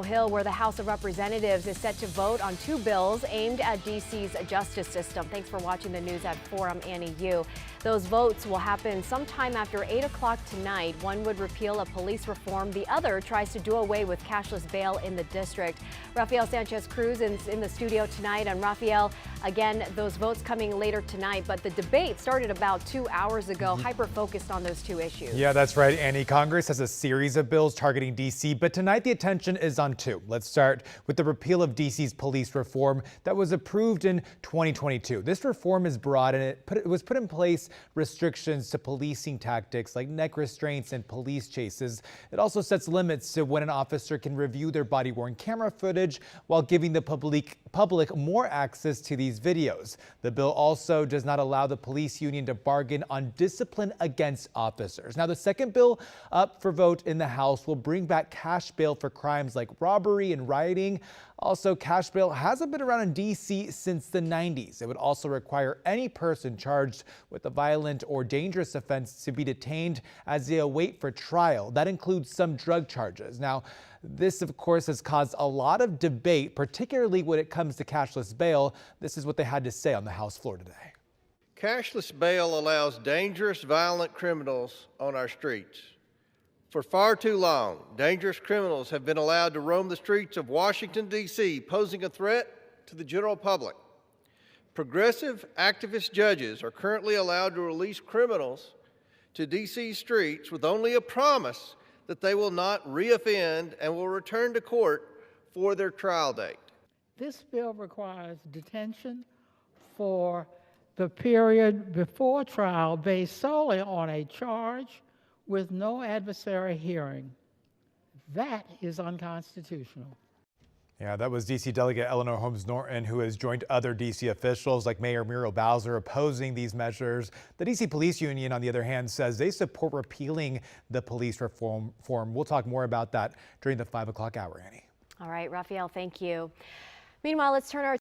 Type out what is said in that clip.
Hill, where the House of Representatives is set to vote on two bills aimed at D.C.'s justice system. Thanks for watching the news at 4. I'm Annie Yu. Those votes will happen sometime after 8 o'clock tonight. One would repeal a police reform. The other tries to do away with cashless bail in the district. Rafael Sanchez Cruz is in the studio tonight. And Rafael, again, those votes coming later tonight. But the debate started about 2 hours ago, hyper-focused on those two issues. Yeah, that's right, Annie. Congress has a series of bills targeting D.C., but tonight the attention is on two. Let's start with the repeal of D.C.'s police reform that was approved in 2022. This reform is broad and it was put in place restrictions to policing tactics like neck restraints and police chases. It also sets limits to when an officer can review their body-worn camera footage while giving the public more access to these videos. The bill also does not allow the police union to bargain on discipline against officers. Now, the second bill up for vote in the House will bring back cash bail for crimes like robbery and rioting. Also, cash bail hasn't been around in D.C. since the 90s. It would also require any person charged with a violent or dangerous offense to be detained as they await for trial. That includes some drug charges. Now, this, of course, has caused a lot of debate, particularly when it comes to cashless bail. This is what they had to say on the House floor today. Cashless bail allows dangerous, violent criminals on our streets. For far too long, dangerous criminals have been allowed to roam the streets of Washington, D.C., posing a threat to the general public. Progressive activist judges are currently allowed to release criminals to D.C. streets with only a promise that they will not reoffend and will return to court for their trial date. This bill requires detention for the period before trial based solely on a charge with no adversary hearing. That is unconstitutional. Yeah, that was D.C. Delegate Eleanor Holmes Norton, who has joined other D.C. officials like Mayor Muriel Bowser opposing these measures. The D.C. Police Union, on the other hand, says they support repealing the police reform. We'll talk more about that during the 5 o'clock hour, Annie. All right, Rafael, thank you. Meanwhile, let's turn our